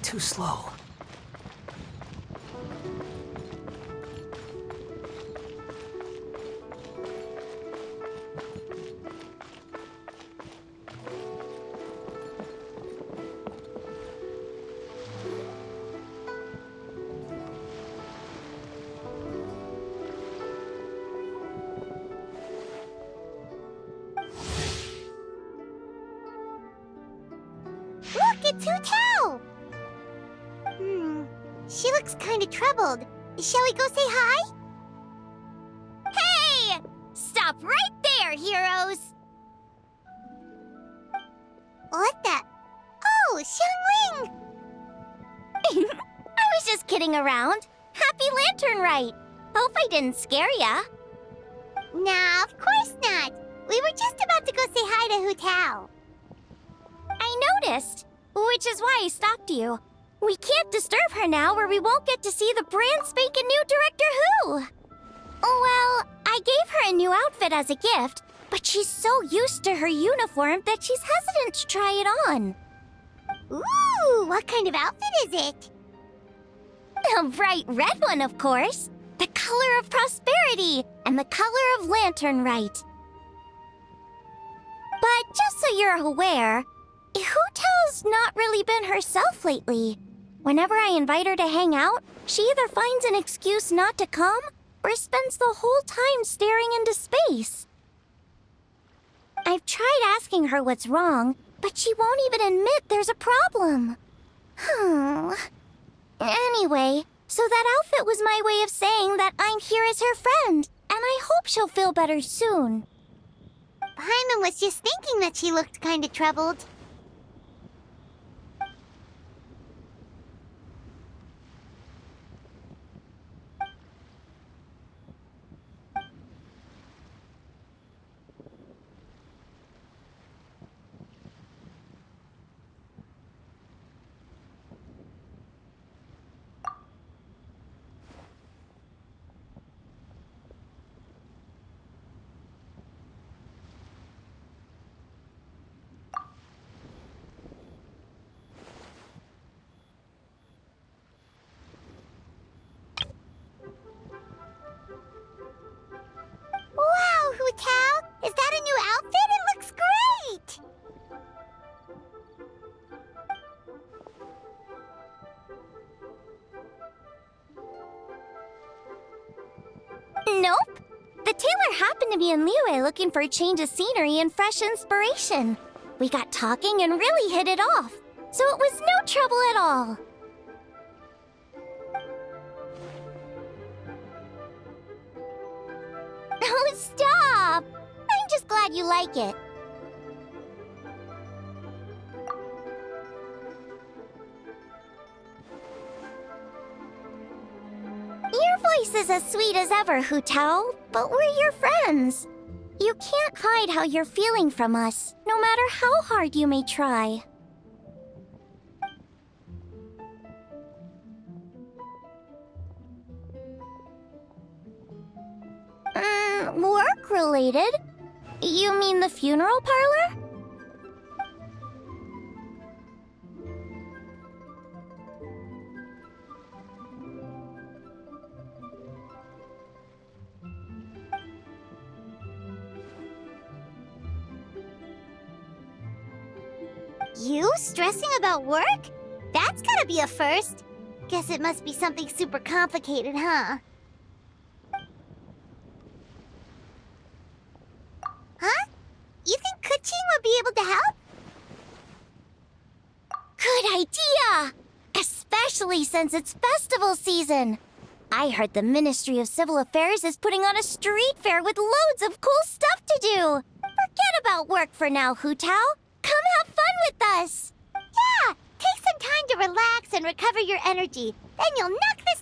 too slow. Look, it's Hu Tao! She looks kind of troubled. Shall we go say hi? Hey! Stop right there, heroes! What the? Oh, Xiangling! I was just kidding around. Happy Lantern Rite. Hope I didn't scare ya. Nah, of course not. We were just about to go say hi to Hu Tao. I noticed, which is why I stopped you. We can't disturb her now or we won't get to see the brand spanking new Director Who. Well, I gave her a new outfit as a gift, but she's so used to her uniform that she's hesitant to try it on. Ooh, what kind of outfit is it? A bright red one, of course. The color of prosperity and the color of Lantern Rite. But just so you're aware, Hu Tao's not really been herself lately. Whenever I invite her to hang out, she either finds an excuse not to come or spends the whole time staring into space. I've tried asking her what's wrong, but she won't even admit there's a problem. Anyway, so that outfit was my way of saying that I'm here as her friend, and I hope she'll feel better soon. Paimon was just thinking that she looked kind of troubled. Wow, Hu Tao! Is that a new outfit? It looks great! Nope. The tailor happened to be in Liyue looking for a change of scenery and fresh inspiration. We got talking and really hit it off, so it was no trouble at all. Oh, stop! I'm just glad you like it. Your voice is as sweet as ever, Hu Tao, but we're your friends. You can't hide how you're feeling from us, no matter how hard you may try. Work-related? You mean the funeral parlor? You stressing about work? That's gotta be a first. Guess it must be something super complicated, huh? Huh? You think Kuching would be able to help? Good idea! Especially since it's festival season. I heard the Ministry of Civil Affairs is putting on a street fair with loads of cool stuff to do. Forget about work for now, Hu Tao. Come have fun with us. Yeah! Take some time to relax and recover your energy. Then you'll knock this...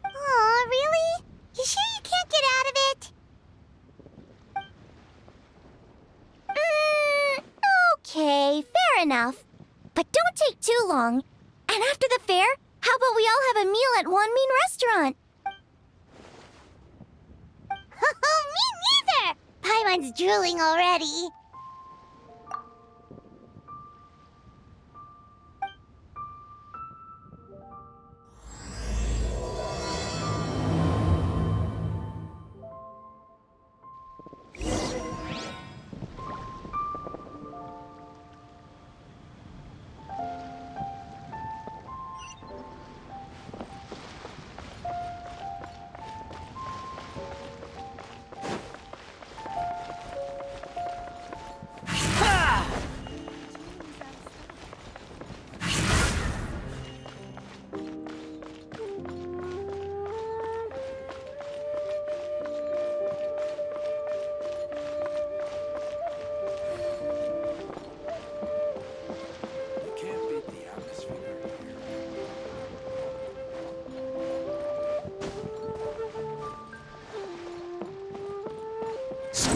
Aw, really? You sure you can't get out of it? Okay, fair enough. But don't take too long. And after the fair, how about we all have a meal at Wanmin Restaurant? Me neither! Paimon's drooling already.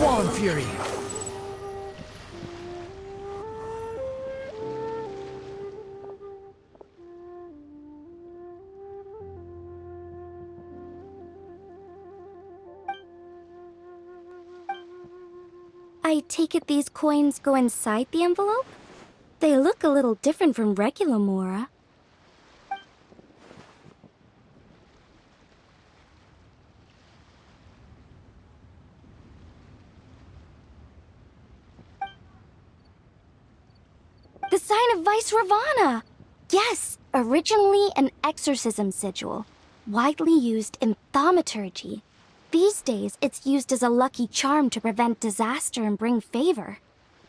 Swan Fury! I take it these coins go inside the envelope? They look a little different from regular Mora. The sign of Vice Ravana! Yes, originally an exorcism sigil, widely used in thaumaturgy. These days, it's used as a lucky charm to prevent disaster and bring favor.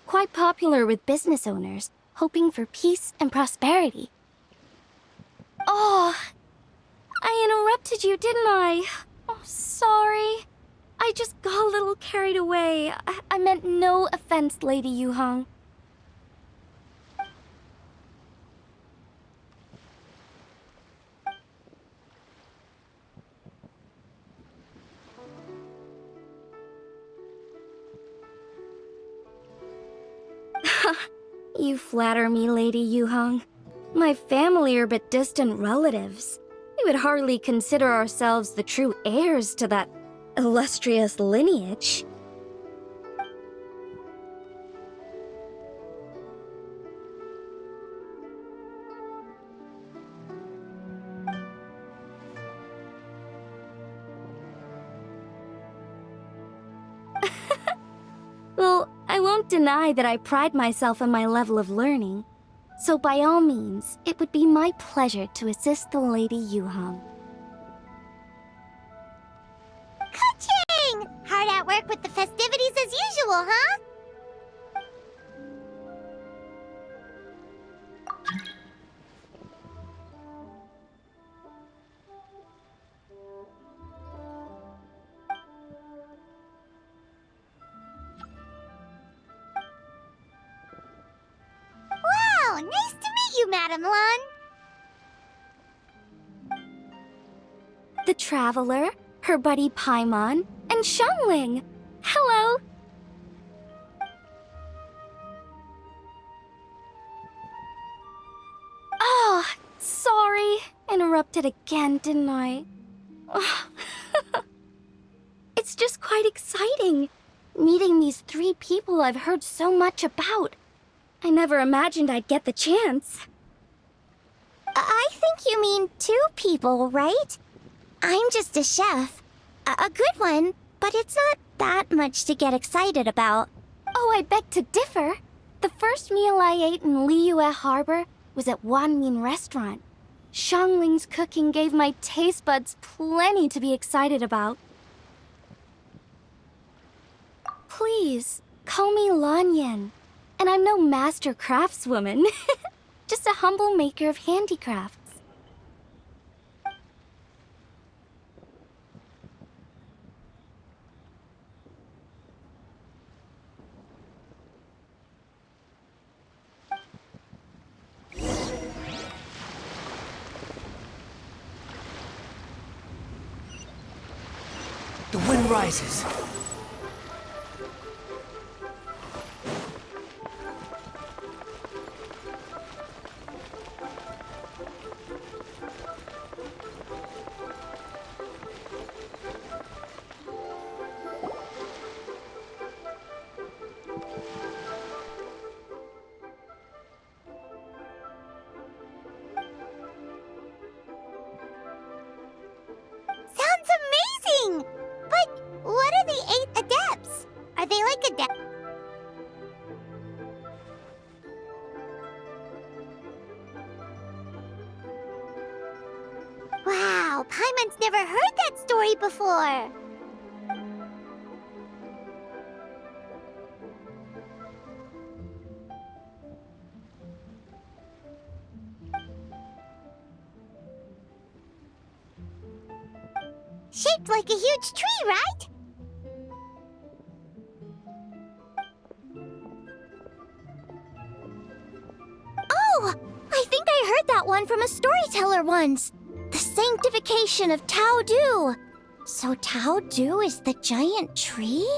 Quite popular with business owners, hoping for peace and prosperity. Oh, I interrupted you, didn't I? Oh, sorry. I just got a little carried away. I meant no offense, Lady Yuhong. You flatter me, Lady Yuhong. My family are but distant relatives. We would hardly consider ourselves the true heirs to that illustrious lineage. Well, I won't deny that I pride myself on my level of learning. So by all means, it would be my pleasure to assist the Lady Yuhong. Ka-ching! Hard at work with the festivities as usual, huh? Wow, nice to meet you, Madam Lun. The Traveler, her buddy Paimon, and Xiangling. Hello! Oh, sorry. Interrupted again, didn't I? Oh. It's just quite exciting. Meeting these 3 people I've heard so much about. I never imagined I'd get the chance. I think you mean 2 people, right? I'm just a chef. A good one, but it's not that much to get excited about. Oh, I beg to differ. The first meal I ate in Liyue Harbor was at Wanmin Restaurant. Xiangling's cooking gave my taste buds plenty to be excited about. Please, call me Lanyan. And I'm no master craftswoman. Just a humble maker of handicrafts. The wind rises. Sounds amazing! But what are the 8 adepts? Are they like adepts? Wow, Paimon's never heard that story before. Shaped like a huge tree, right? Oh, I think I heard that one from a storyteller once. The sanctification of Tao Du. So Tao Du is the giant tree?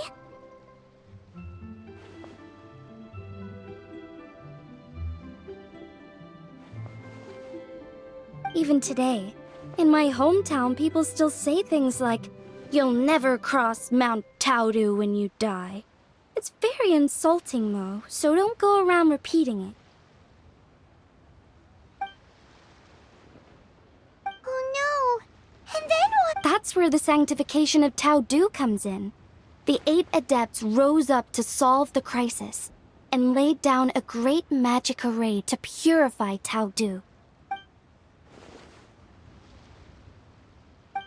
Even today, in my hometown, people still say things like, "You'll never cross Mount Taodu when you die." It's very insulting, though, so don't go around repeating it. Oh no! And then what? That's where the sanctification of Taodu comes in. The 8 adepts rose up to solve the crisis and laid down a great magic array to purify Taodu.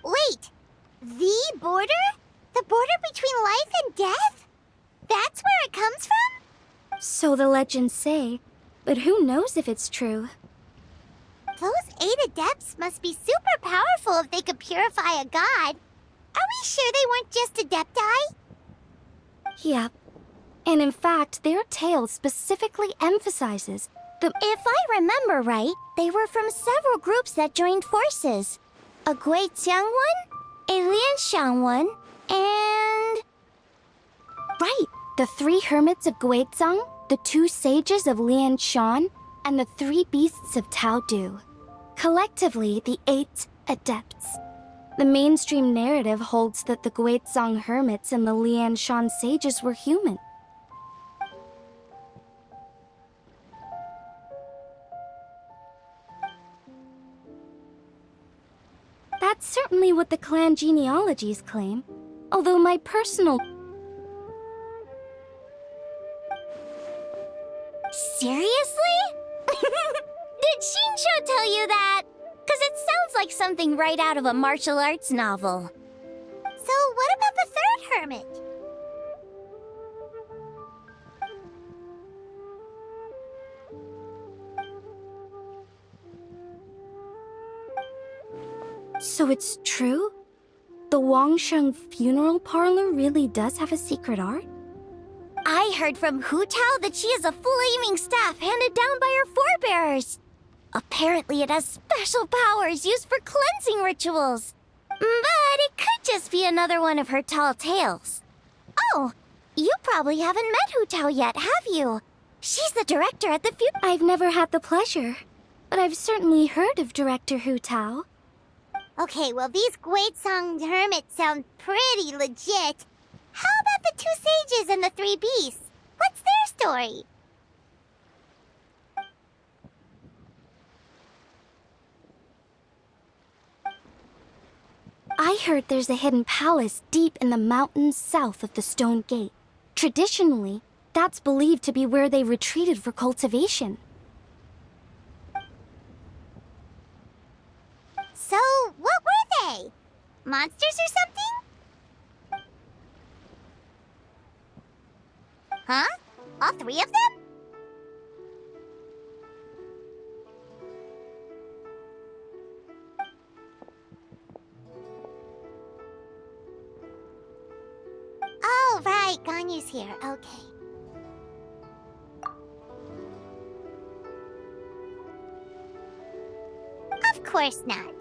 Wait! The border? The border between life and death? That's where it comes from? So the legends say, but who knows if it's true? Those 8 adepts must be super powerful if they could purify a god. Are we sure they weren't just adepti? Yep. And in fact, their tale specifically emphasizes the... If I remember right, they were from several groups that joined forces. A Guixiang one, a Lianshan one, and... Right! The 3 hermits of Guizang, the 2 sages of Lianshan, and the 3 beasts of Taodu. Collectively, the 8 adepts. The mainstream narrative holds that the Guizang hermits and the Lianshan sages were human. That's certainly what the clan genealogies claim, although my personal... Seriously? Did Shinsho tell you that? Because it sounds like something right out of a martial arts novel. So what about the 3rd hermit? So it's true? The Wangsheng funeral parlor really does have a secret art? I heard from Hu Tao that she has a flaming staff handed down by her forebears. Apparently it has special powers used for cleansing rituals. But it could just be another one of her tall tales. Oh, you probably haven't met Hu Tao yet, have you? She's the director at the I've never had the pleasure, but I've certainly heard of Director Hu Tao. Okay, well, these Guizang hermits sound pretty legit. How about the 2 sages and the 3 beasts? What's their story? I heard there's a hidden palace deep in the mountains south of the Stone Gate. Traditionally, that's believed to be where they retreated for cultivation. So, what were they? Monsters or something? Huh? All 3 of them? Oh, right. Ganyu's here. Okay. Of course not.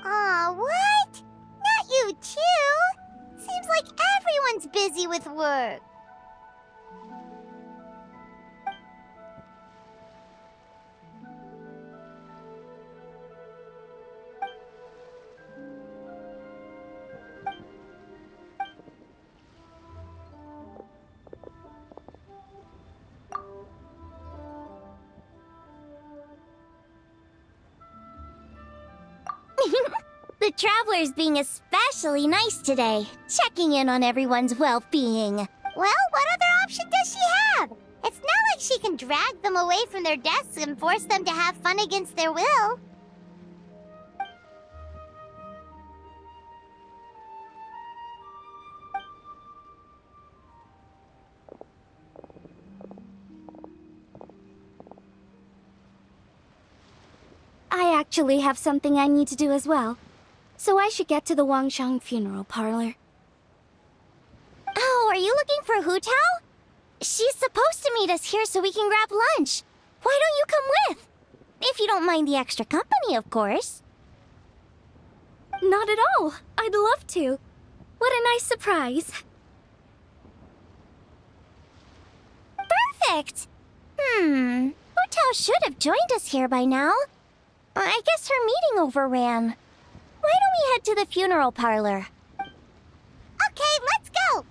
Aw, what? Not you too? Seems like everyone's busy with work. The traveler's being especially nice today, checking in on everyone's well-being. Well, what other option does she have? It's not like she can drag them away from their desks and force them to have fun against their will. I actually have something I need to do as well, so I should get to the Wangsheng funeral parlor. Oh, are you looking for Hu Tao? She's supposed to meet us here so we can grab lunch. Why don't you come with? If you don't mind the extra company, of course. Not at all. I'd love to. What a nice surprise. Perfect! Hotel should have joined us here by now. I guess her meeting overran. Why don't we head to the funeral parlor? Okay, let's go!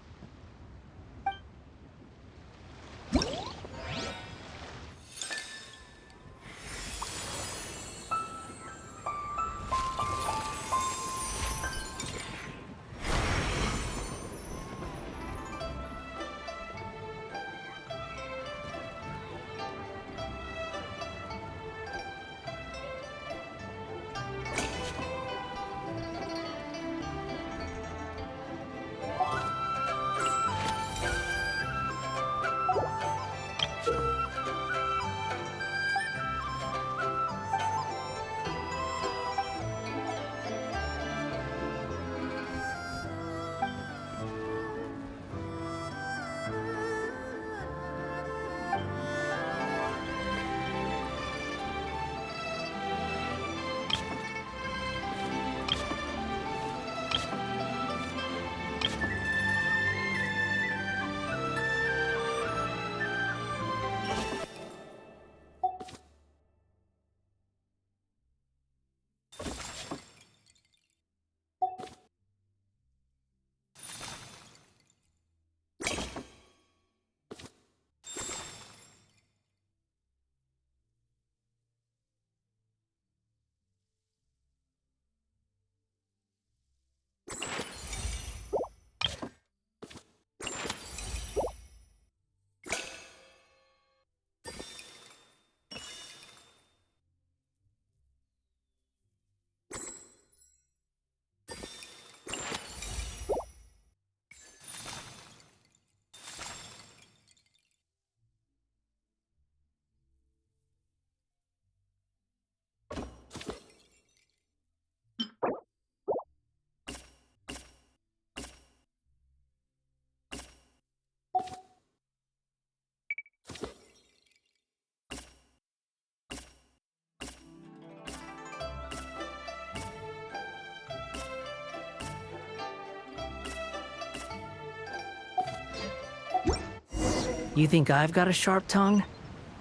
You think I've got a sharp tongue?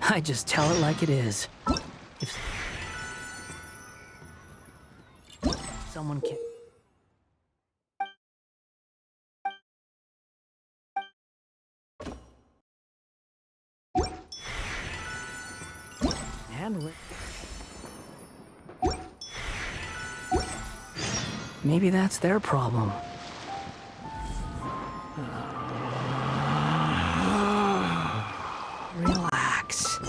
I just tell it like it is. If someone can... handle it. Maybe that's their problem. Relax.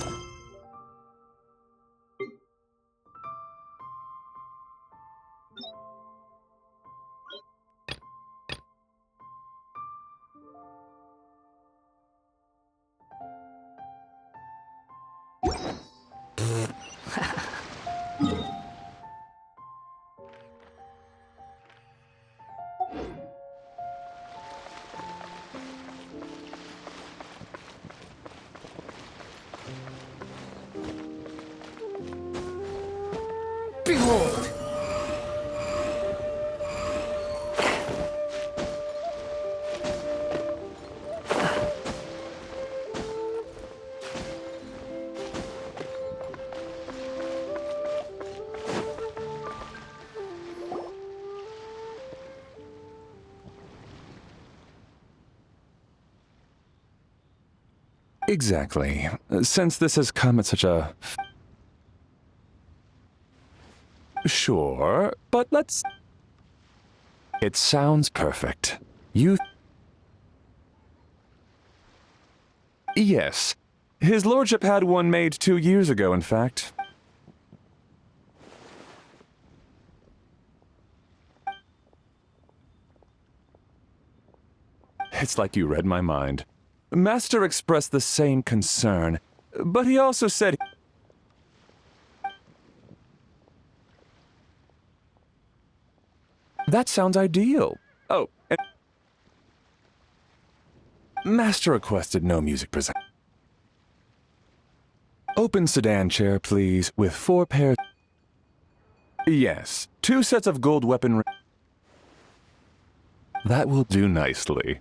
Behold! Exactly. Since this has come at such a... Sure, but let's... It sounds perfect. You... Yes. His lordship had one made 2 years ago, in fact. It's like you read my mind. Master expressed the same concern, but he also said... That sounds ideal. Oh, and... Master requested no music present. Open sedan chair, please, with 4 pairs... Yes, 2 sets of gold weaponry. That will do nicely.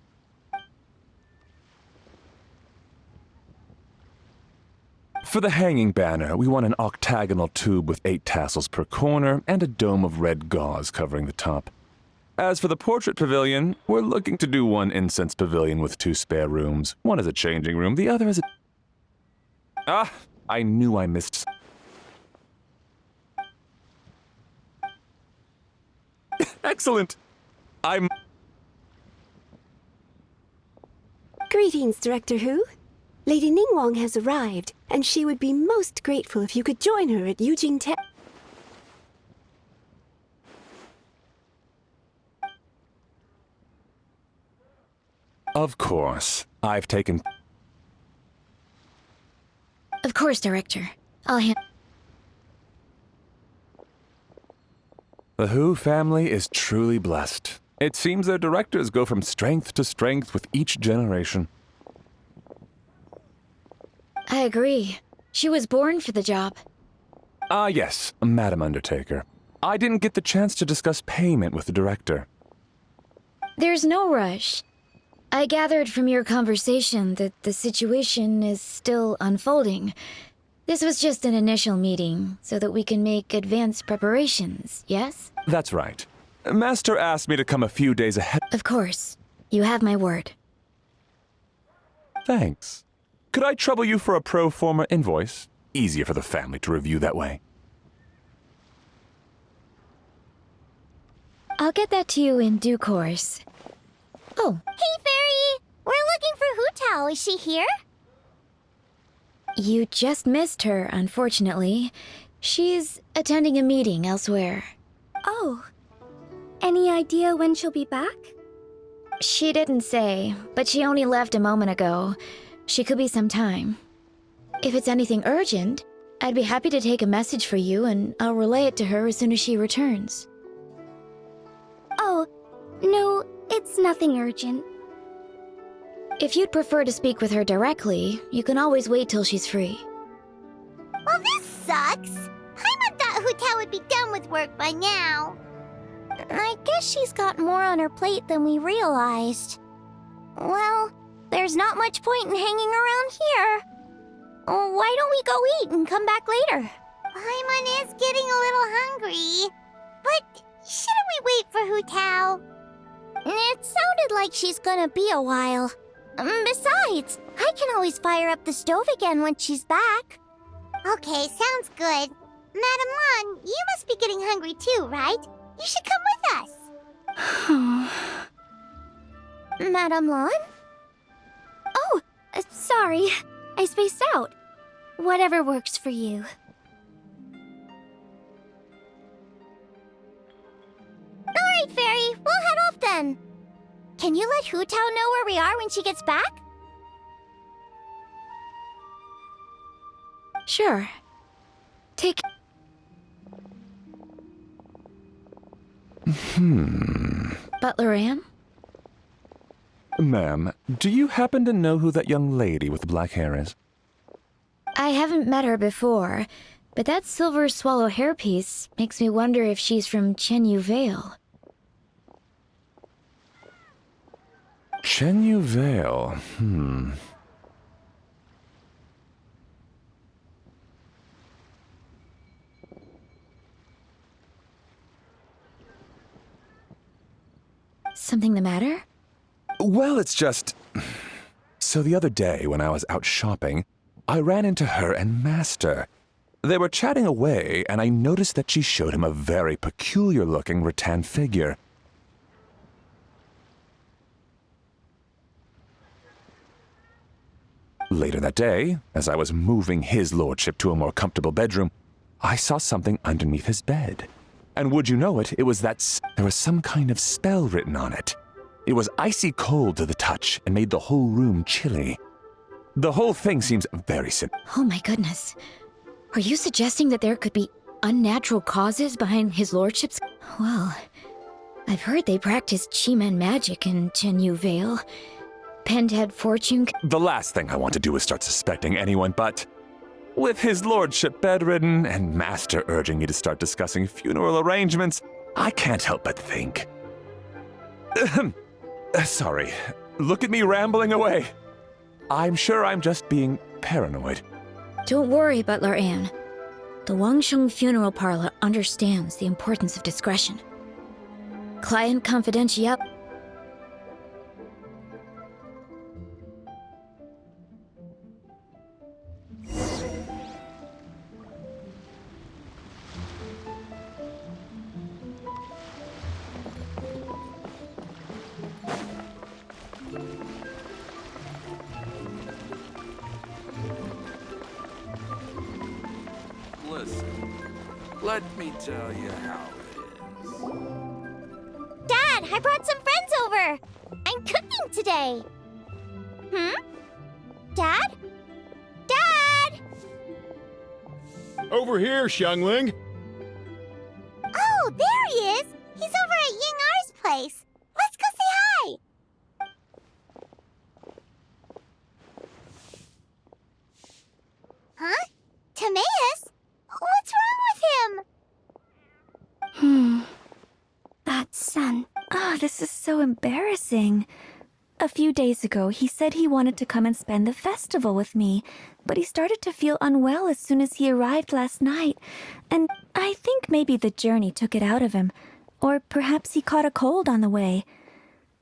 For the hanging banner, we want an octagonal tube with 8 tassels per corner and a dome of red gauze covering the top. As for the portrait pavilion, we're looking to do one incense pavilion with 2 spare rooms. One is a changing room, the other is a... Ah, I knew I missed... Excellent! I'm... Greetings, Director Hu. Lady Ningguang has arrived, and she would be most grateful if you could join her at Yujing Te... Of course. I've taken... Of course, Director. I'll handle. The Hu family is truly blessed. It seems their directors go from strength to strength with each generation. I agree. She was born for the job. Ah, yes, Madam Undertaker. I didn't get the chance to discuss payment with the director. There's no rush. I gathered from your conversation that the situation is still unfolding. This was just an initial meeting, so that we can make advanced preparations, yes? That's right. Master asked me to come a few days ahead. Of course. You have my word. Thanks. Could I trouble you for a pro forma invoice? Easier for the family to review that way. I'll get that to you in due course. Oh, Hey, Fairy! We're looking for Hu Tao. Is she here? you just missed her, unfortunately. She's attending a meeting elsewhere. Oh. Any idea when she'll be back? She didn't say, but she only left a moment ago. She could be some time. If it's anything urgent, I'd be happy to take a message for you and I'll relay it to her as soon as she returns. Oh, no, it's nothing urgent. If you'd prefer to speak with her directly, you can always wait till she's free. Well, this sucks. Paimon thought Hu Tao would be done with work by now. I guess she's got more on her plate than we realized. Well, there's not much point in hanging around here. Why don't we go eat and come back later? Paimon is getting a little hungry. But shouldn't we wait for Hu Tao? It sounded like she's gonna be a while. Besides, I can always fire up the stove again when she's back. Okay, sounds good. Madam Lan, you must be getting hungry too, right? You should come with us. Madame Lan? Oh, sorry. I spaced out. Whatever works for you. Alright, Fairy, we'll head off then. Can you let Hu Tao know where we are when she gets back? Sure. Take... Butler Ann? Ma'am, do you happen to know who that young lady with the black hair is? I haven't met her before, but that silver swallow hairpiece makes me wonder if she's from Chenyu Vale. Chenyu Vale, Something the matter? Well, it's just... So the other day, when I was out shopping, I ran into her and Master. They were chatting away, and I noticed that she showed him a very peculiar-looking rattan figure. Later that day, as I was moving his lordship to a more comfortable bedroom, I saw something underneath his bed. And would you know it, there was some kind of spell written on it. It was icy cold to the touch and made the whole room chilly. The whole thing seems very simple. Oh my goodness. Are you suggesting that there could be unnatural causes behind his lordship's... Well, I've heard they practice Chi-Man magic in Chenyu Vale. Pendhead fortune... The last thing I want to do is start suspecting anyone, but With his lordship bedridden and Master urging me to start discussing funeral arrangements, I can't help but think. Sorry, look at me rambling away. I'm sure I'm just being paranoid. Don't worry, Butler Anne. The Wangsheng Funeral Parlor understands the importance of discretion. Client confidential. Listen, let me tell you how it is. Dad, I brought some friends over. I'm cooking today. Dad? Dad! Over here, Xiangling. Oh, there he is. He's over at Ying-Ar's place. Let's go say hi. Huh? Timaeus? What's wrong with him? That son. Oh, this is so embarrassing. A few days ago, he said he wanted to come and spend the festival with me, but he started to feel unwell as soon as he arrived last night, and I think maybe the journey took it out of him, or perhaps he caught a cold on the way.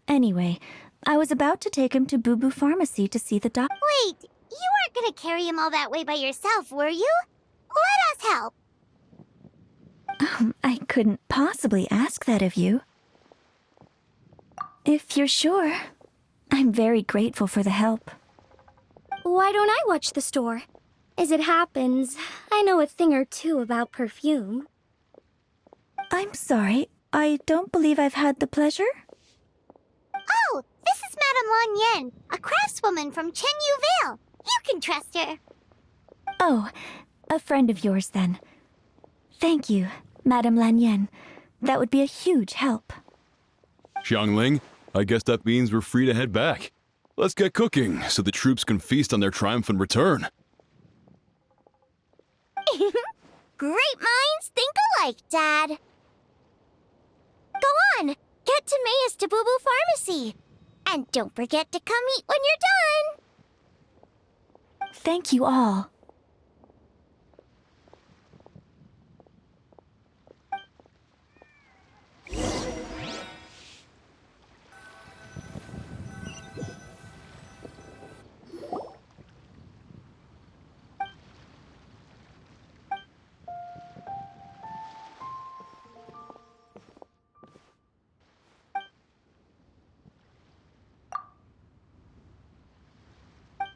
Anyway, I was about to take him to Boo Boo Pharmacy to see the doctor. Wait, you weren't gonna carry him all that way by yourself, were you? Let us help. I couldn't possibly ask that of you. If you're sure, I'm very grateful for the help. Why don't I watch the store? As it happens, I know a thing or two about perfume. I'm sorry, I don't believe I've had the pleasure. Oh, this is Madame Lan Yen, a craftswoman from Chen Yu Vale. You can trust her. Oh, a friend of yours then. Thank you, Madame Lan Yen. That would be a huge help. Xiangling, I guess that means we're free to head back. Let's get cooking so the troops can feast on their triumphant return. Great minds think alike, Dad. Go on, get Timaeus to Boo Boo Pharmacy. And don't forget to come eat when you're done. Thank you all.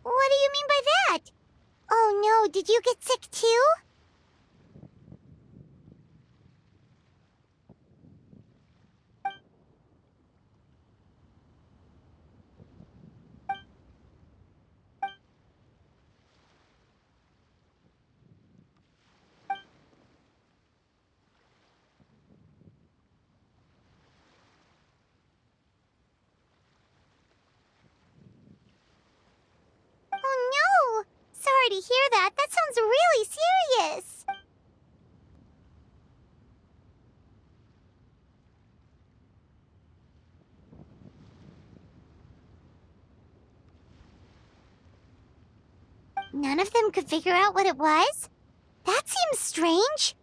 What do you mean by that? Oh no, did you get sick too? Oh no! Sorry to hear that. That sounds really serious. None of them could figure out what it was? That seems strange.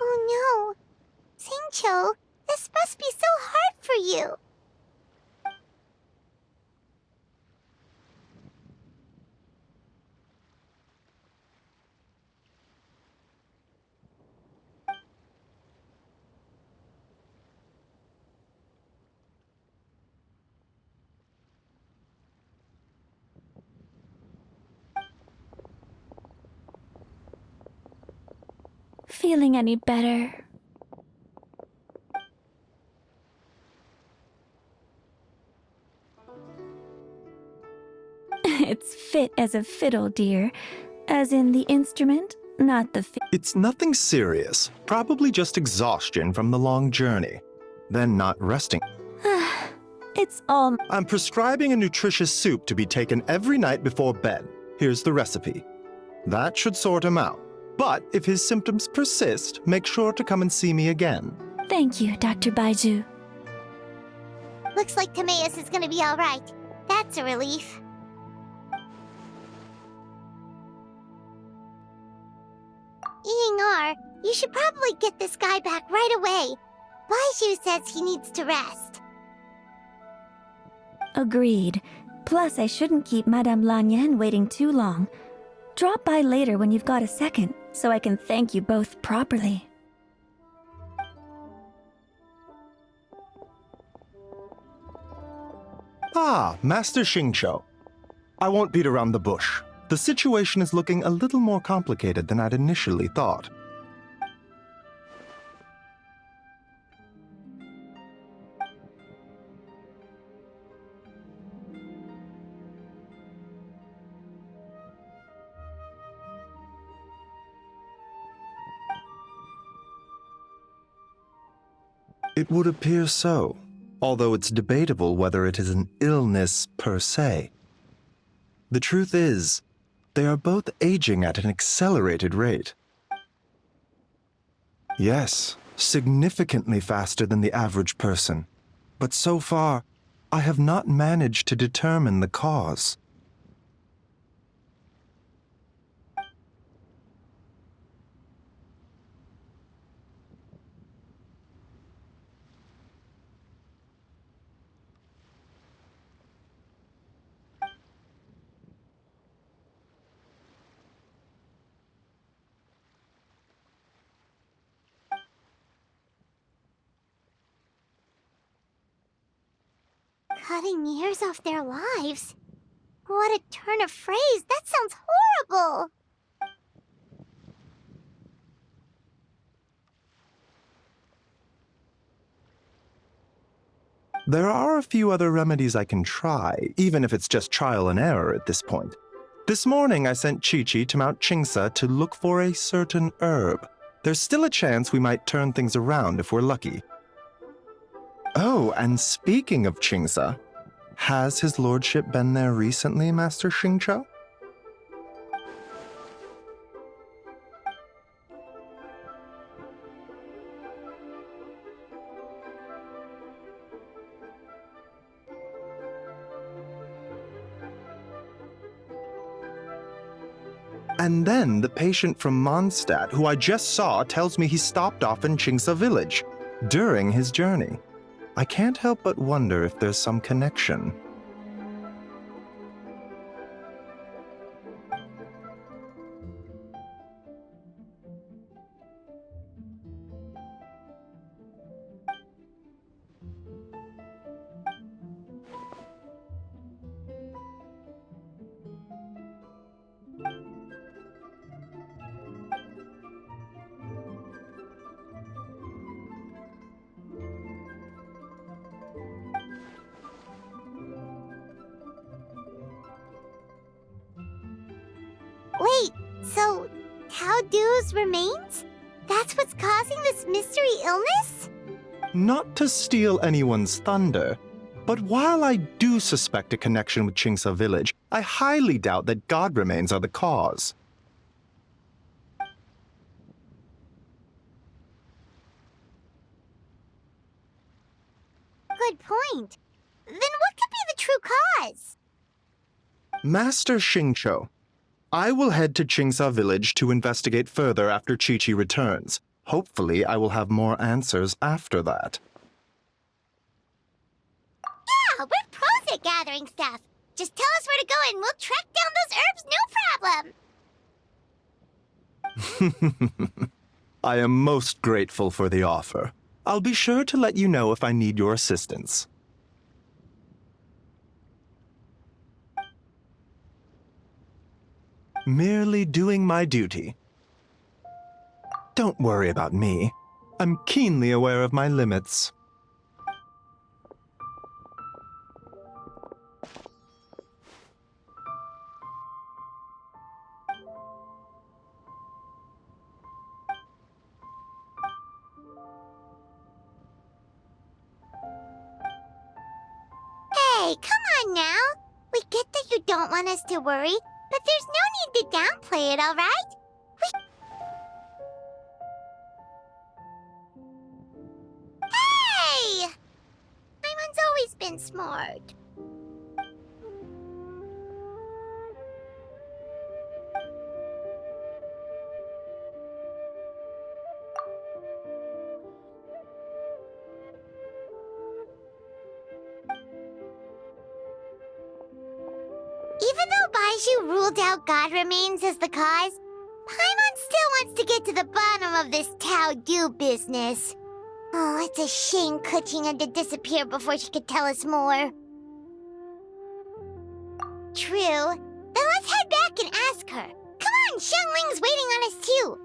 Oh no. Singcho, this must be so hard for you. feeling any better. It's fit as a fiddle, dear. As in the instrument, not the It's nothing serious. Probably just exhaustion from the long journey. Then not resting. It's all... I'm prescribing a nutritious soup to be taken every night before bed. Here's the recipe. That should sort him out. But if his symptoms persist, make sure to come and see me again. Thank you, Dr. Baiju. Looks like Timaeus is gonna be alright. That's a relief. Eeying-R, you should probably get this guy back right away. Baiju says he needs to rest. Agreed. Plus, I shouldn't keep Madame Lanyan waiting too long. Drop by later when you've got a second, so I can thank you both properly. Ah, Master Xingqiu. I won't beat around the bush. The situation is looking a little more complicated than I'd initially thought. It would appear so, although it's debatable whether it is an illness per se. The truth is, they are both aging at an accelerated rate. Yes, significantly faster than the average person. But so far, I have not managed to determine the cause. Cutting years off their lives? What a turn of phrase! That sounds horrible! There are a few other remedies I can try, even if it's just trial and error at this point. This morning I sent Chi-Chi to Mount Qingsa to look for a certain herb. There's still a chance we might turn things around if we're lucky. Oh, and speaking of Qingsa, has his lordship been there recently, Master Xingqiu? And then the patient from Mondstadt, who I just saw, tells me he stopped off in Qingsa village during his journey. I can't help but wonder if there's some connection. Wait, so Tao Du's remains? That's what's causing this mystery illness? Not to steal anyone's thunder, but while I do suspect a connection with Qingsa village, I highly doubt that god remains are the cause. Good point. Then what could be the true cause? Master Xingqiu, I will head to Qingsa village to investigate further after Chi-Chi returns. Hopefully, I will have more answers after that. Yeah, we're pros at gathering stuff. Just tell us where to go and we'll track down those herbs, no problem. I am most grateful for the offer. I'll be sure to let you know if I need your assistance. Merely doing my duty. Don't worry about me. I'm keenly aware of my limits. Hey, come on now. We get that you don't want us to worry, but there's no need to downplay it, all right? Hey! Paimon's always been smart. Even though Baiju ruled out God remains as the cause, Paimon still wants to get to the bottom of this Tao Do business. Oh, it's a shame Kuching had to disappear before she could tell us more. True. Then let's head back and ask her. Come on, Xiangling's waiting on us too.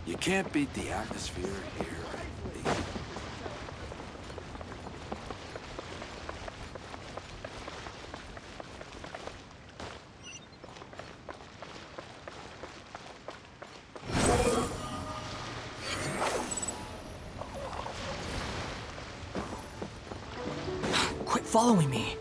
You can't beat the atmosphere here. Quit following me.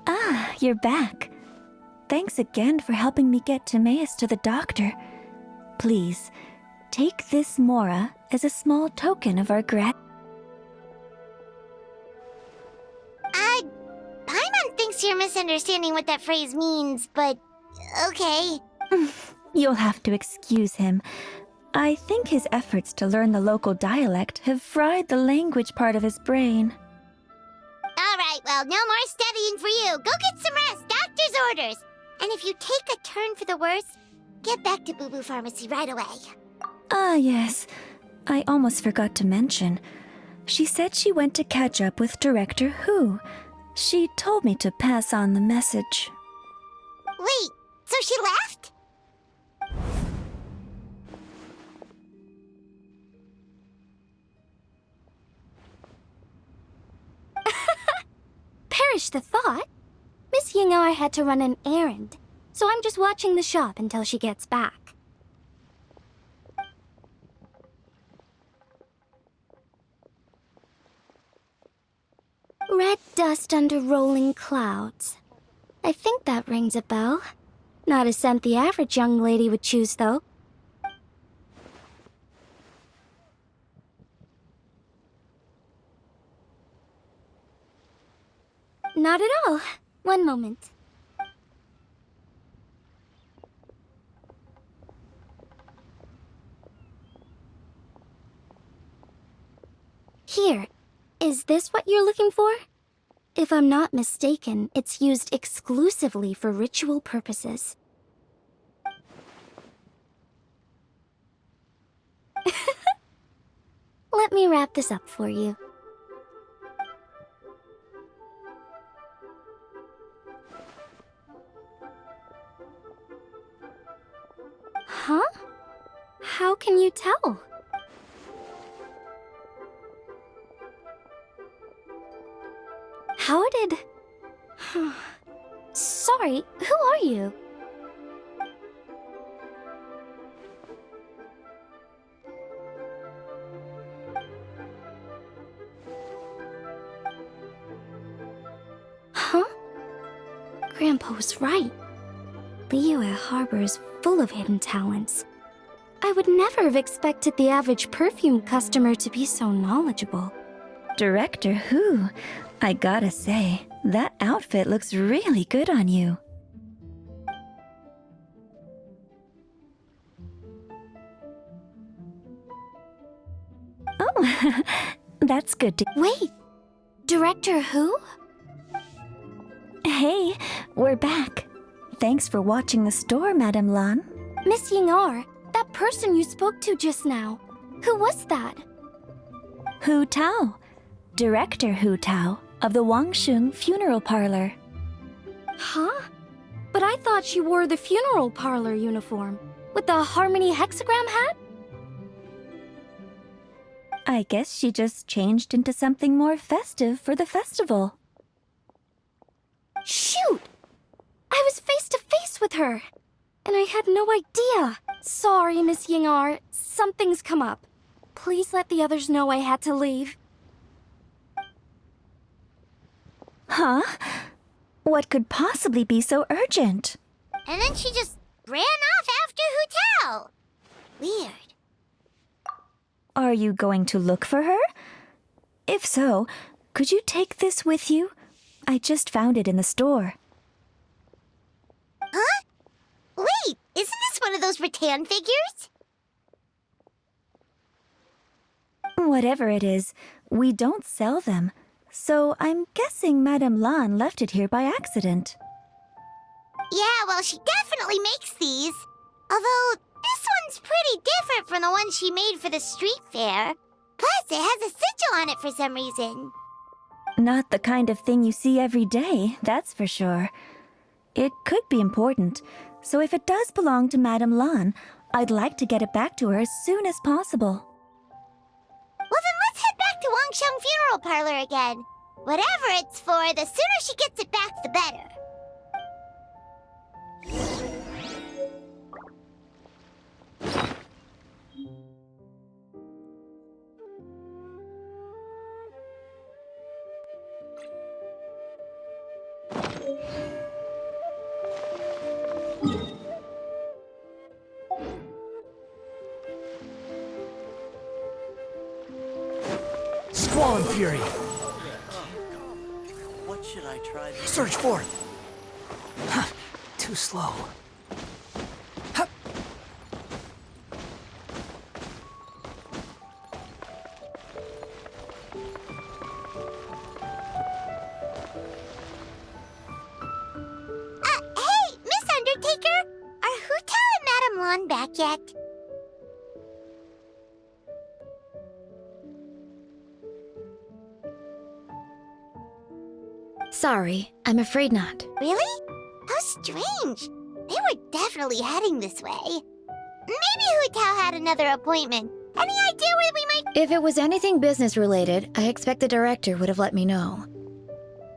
Ah, you're back. Thanks again for helping me get Timaeus to the doctor. Please, take this Mora as a small token of our gratitude. Paimon thinks you're misunderstanding what that phrase means, but okay. You'll have to excuse him. I think his efforts to learn the local dialect have fried the language part of his brain. All right, well, no more studying for you. Go get some rest. Doctor's orders. And if you take a turn for the worse, get back to Boo Boo Pharmacy right away. Ah, yes. I almost forgot to mention. She said she went to catch up with Director Hu. She told me to pass on the message. Wait, so she left? Perish the thought. Miss Ying'er had to run an errand, so I'm just watching the shop until she gets back. Red dust under rolling clouds. I think that rings a bell. Not a scent the average young lady would choose, though. Not at all. One moment. Here. Is this what you're looking for? If I'm not mistaken, it's used exclusively for ritual purposes. Let me wrap this up for you. Huh? How can you tell? How did... Sorry, who are you? Huh? Grandpa was right. Liyue Harbor is full of hidden talents. I would never have expected the average perfume customer to be so knowledgeable. Director Who? I gotta say, that outfit looks really good on you. Oh, that's good to... Wait, Director Who? Hey, we're back. Thanks for watching the store, Madame Lan. Miss Ying-ar, that person you spoke to just now. Who was that? Hu Tao. Director Hu Tao of the Wangsheng Funeral Parlor. Huh? But I thought she wore the funeral parlor uniform with the Harmony hexagram hat? I guess she just changed into something more festive for the festival. Shoot! I was face to face with her, and I had no idea. Sorry, Miss Ying-ar. Something's come up. Please let the others know I had to leave. Huh? What could possibly be so urgent? And then she just ran off after Hu Tao. Weird. Are you going to look for her? If so, could you take this with you? I just found it in the store. Huh? Wait, isn't this one of those rattan figures? Whatever it is, we don't sell them. So I'm guessing Madame Lan left it here by accident. Yeah, well, she definitely makes these. Although, this one's pretty different from the one she made for the street fair. Plus, it has a sigil on it for some reason. Not the kind of thing you see every day, that's for sure. It could be important, so if it does belong to Madame Lan, I'd like to get it back to her as soon as possible. Well, then let's head back to Wangsheng Funeral Parlor again. Whatever it's for, the sooner she gets it back, the better. Squall and Fury! What should I try this? Search for it! Huh, too slow. Huh. Hey, Miss Undertaker! Are Hu Tao and Madame Lan back yet? Sorry, I'm afraid not. Really? How strange. They were definitely heading this way. Maybe Hu Tao had another appointment. Any idea where we might... If it was anything business related, I expect the director would have let me know.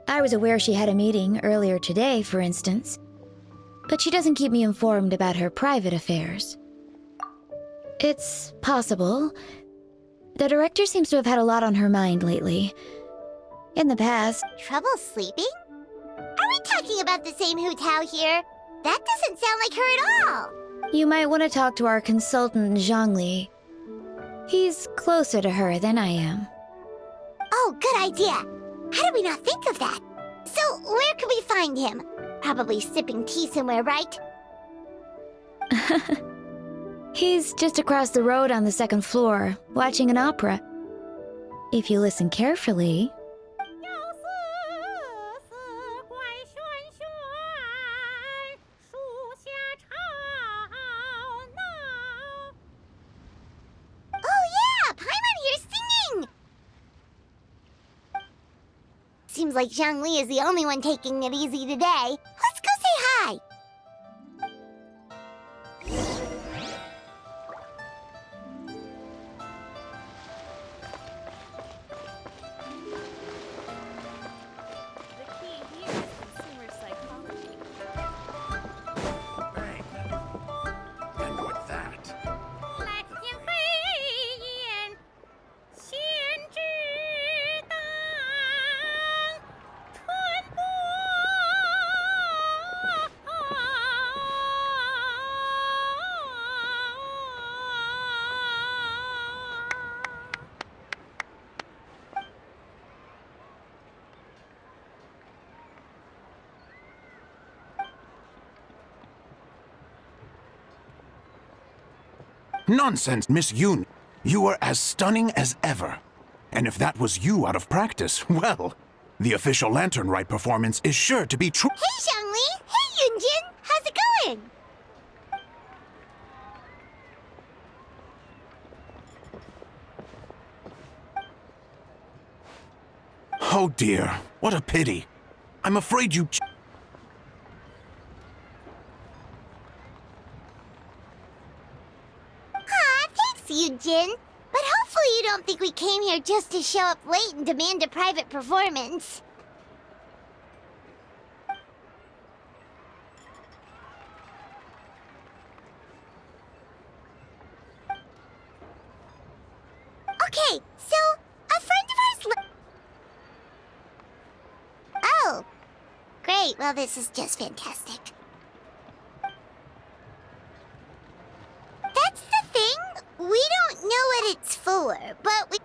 I was aware she had a meeting earlier today, for instance. But she doesn't keep me informed about her private affairs. It's possible. The director seems to have had a lot on her mind lately. In the past... Trouble sleeping? Are we talking about the same Hu Tao here? That doesn't sound like her at all. You might want to talk to our consultant, Zhangli. He's closer to her than I am. Oh, good idea. How did we not think of that? So, where could we find him? Probably sipping tea somewhere, right? He's just across the road on the second floor, watching an opera. If you listen carefully... Seems like Zhangli is the only one taking it easy today. Let's go say hi. Nonsense, Miss Yoon. You are as stunning as ever. And if that was you out of practice, well, the official Lantern Rite performance is sure to be true. Hey, Xiangli! Hey, Yunjin! How's it going? Oh dear, what a pity. I'm afraid you... Aw, thanks, Yunjin. But hopefully you don't think we came here just to show up late and demand a private performance. Okay, so a friend of ours Oh, great. Well, this is just fantastic. That's the thing. We don't know what it's for, but we...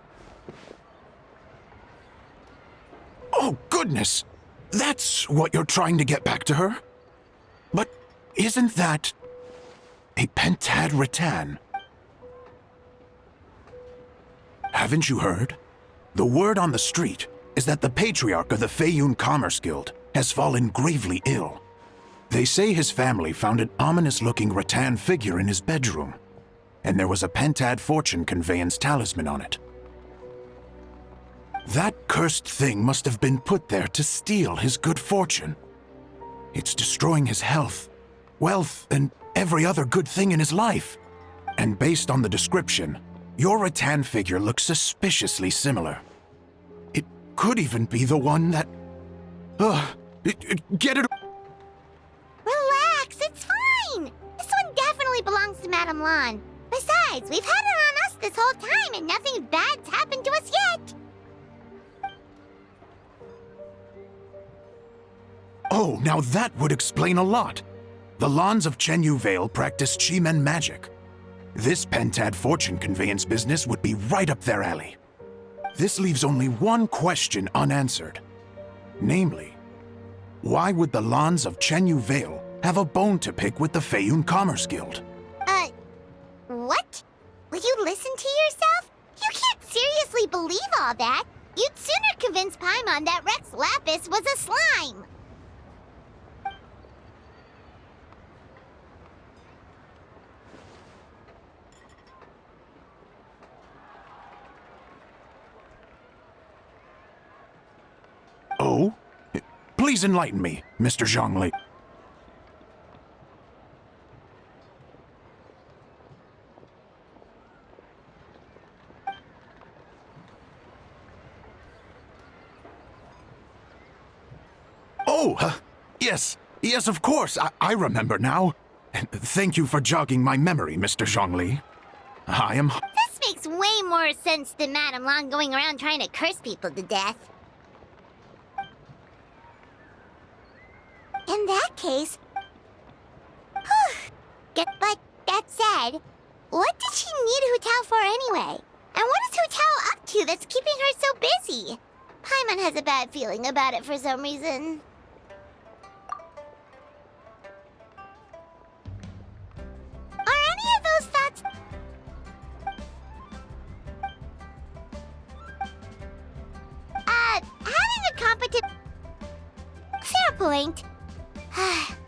Oh, goodness! That's what you're trying to get back to her? But isn't that... a pentad rattan? Haven't you heard? The word on the street is that the patriarch of the Feiyun Commerce Guild has fallen gravely ill. They say his family found an ominous-looking rattan figure in his bedroom, and there was a pentad fortune conveyance talisman on it. That cursed thing must have been put there to steal his good fortune. It's destroying his health, wealth, and every other good thing in his life. And based on the description, your rattan figure looks suspiciously similar. It could even be the one that... get it... Relax, it's fine. This one definitely belongs to Madame Lan. Besides, we've had it on us this whole time and nothing bad's happened to us yet. Oh, now that would explain a lot. The Lans of Chenyu Vale practice Chi-Men magic. This pentad fortune conveyance business would be right up their alley. This leaves only one question unanswered. Namely, why would the Lans of Chenyu Vale have a bone to pick with the Feiyun Commerce Guild? What? Will you listen to yourself? You can't seriously believe all that. You'd sooner convince Paimon that Rex Lapis was a slime. Oh? Please enlighten me, Mr. Zhongli. Oh, yes, of course, I remember now. Thank you for jogging my memory, Mr. Zhongli. I am... This makes way more sense than Madame Lan going around trying to curse people to death. In that case... But that said, what did she need Hu Tao for anyway? And what is Hu Tao up to that's keeping her so busy? Paimon has a bad feeling about it for some reason. Are any of those thoughts... having a competent... Fair point.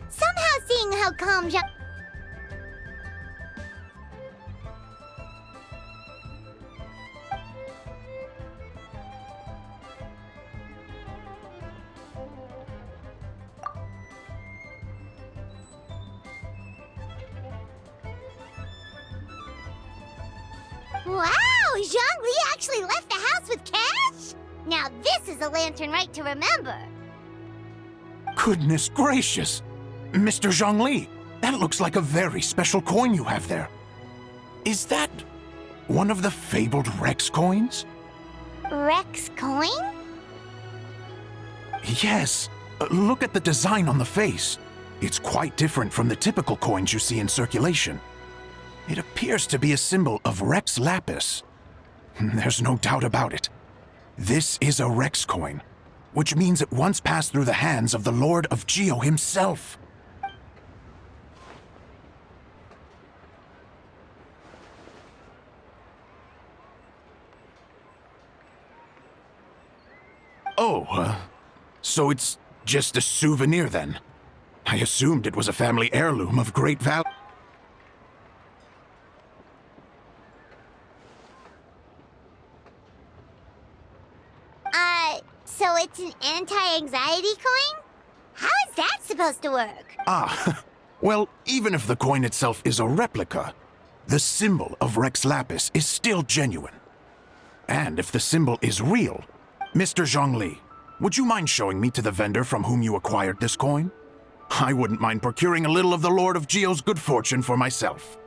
Somehow seeing how calm Wow! Zhongli actually left the house with cash? Now this is a lantern rite to remember. Goodness gracious! Mr. Zhongli, that looks like a very special coin you have there. Is that one of the fabled Rex coins? Rex coin? Yes. Look at the design on the face. It's quite different from the typical coins you see in circulation. It appears to be a symbol of Rex Lapis. There's no doubt about it. This is a Rex coin, which means it once passed through the hands of the Lord of Geo himself. Oh, so it's just a souvenir then? I assumed it was a family heirloom of great value. So it's an anti-anxiety coin? How is that supposed to work? Ah, well, even if the coin itself is a replica, the symbol of Rex Lapis is still genuine. And if the symbol is real, Mr. Zhongli, would you mind showing me to the vendor from whom you acquired this coin? I wouldn't mind procuring a little of the Lord of Geo's good fortune for myself.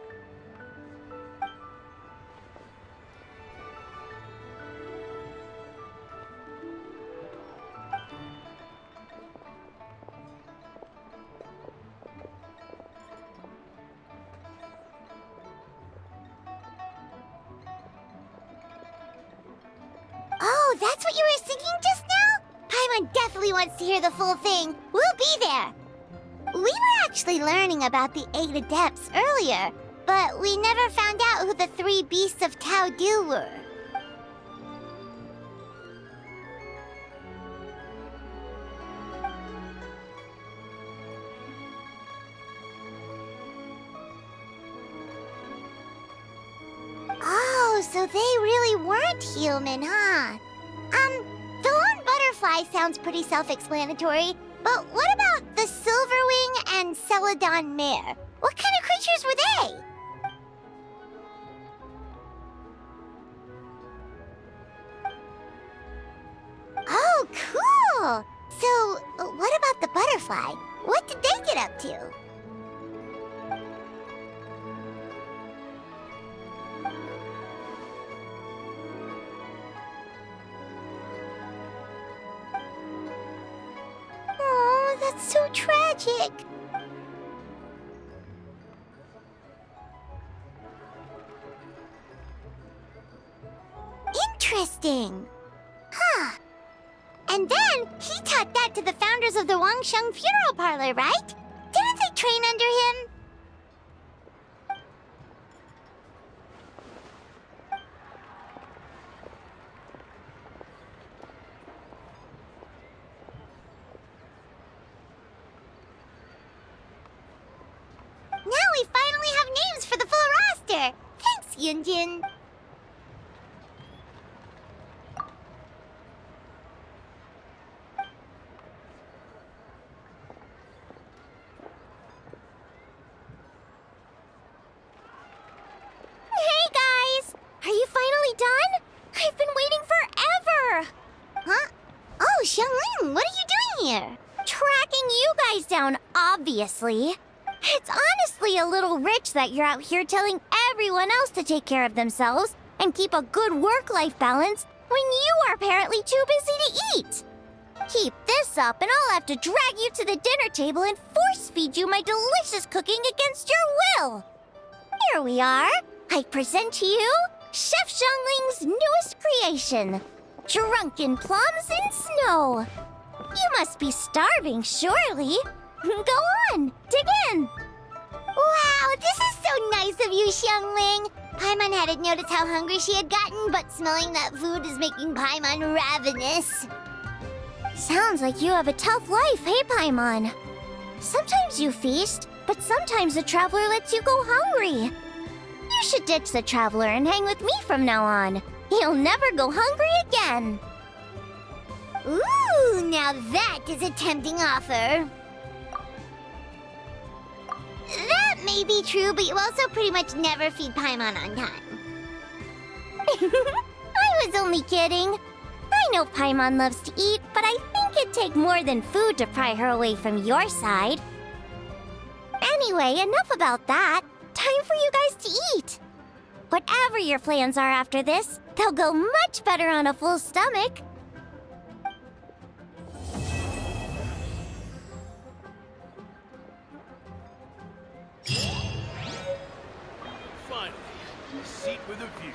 Oh, that's what you were singing just now? Paimon definitely wants to hear the full thing. We'll be there. We were actually learning about the 8 Adepts earlier, but we never found out who the 3 Beasts of Tao Dil were. Oh, so they really weren't human, huh? The lone butterfly sounds pretty self-explanatory, but what about the Silverwing and Celadon mare? What kind of creatures were they? Oh, cool! So, what about the butterfly? What did they get up to? Oh, that's so tragic. Interesting. Huh. And then he taught that to the founders of the Wangsheng Funeral Parlor, right? Didn't they train under him? Now we finally have names for the full roster. Thanks, Yunjin. Hey, guys! Are you finally done? I've been waiting forever! Huh? Oh, Xiangling, what are you doing here? Tracking you guys down, obviously. It's honestly a little rich that you're out here telling everyone else to take care of themselves and keep a good work-life balance when you are apparently too busy to eat. Keep this up and I'll have to drag you to the dinner table and force-feed you my delicious cooking against your will. Here we are. I present to you Chef Xiangling's newest creation, Drunken Plums in Snow. You must be starving, surely. Go on, dig in. Wow, this is so nice of you, Xiangling. Paimon hadn't noticed how hungry she had gotten, but smelling that food is making Paimon ravenous. Sounds like you have a tough life, hey, Paimon? Sometimes you feast, but sometimes the traveler lets you go hungry. You should ditch the traveler and hang with me from now on. You'll never go hungry again. Ooh, now that is a tempting offer. That may be true, but you also pretty much never feed Paimon on time. I was only kidding. I know Paimon loves to eat, but I think it'd take more than food to pry her away from your side. Anyway, enough about that. Time for you guys to eat. Whatever your plans are after this, they'll go much better on a full stomach. Finally, a seat with a view.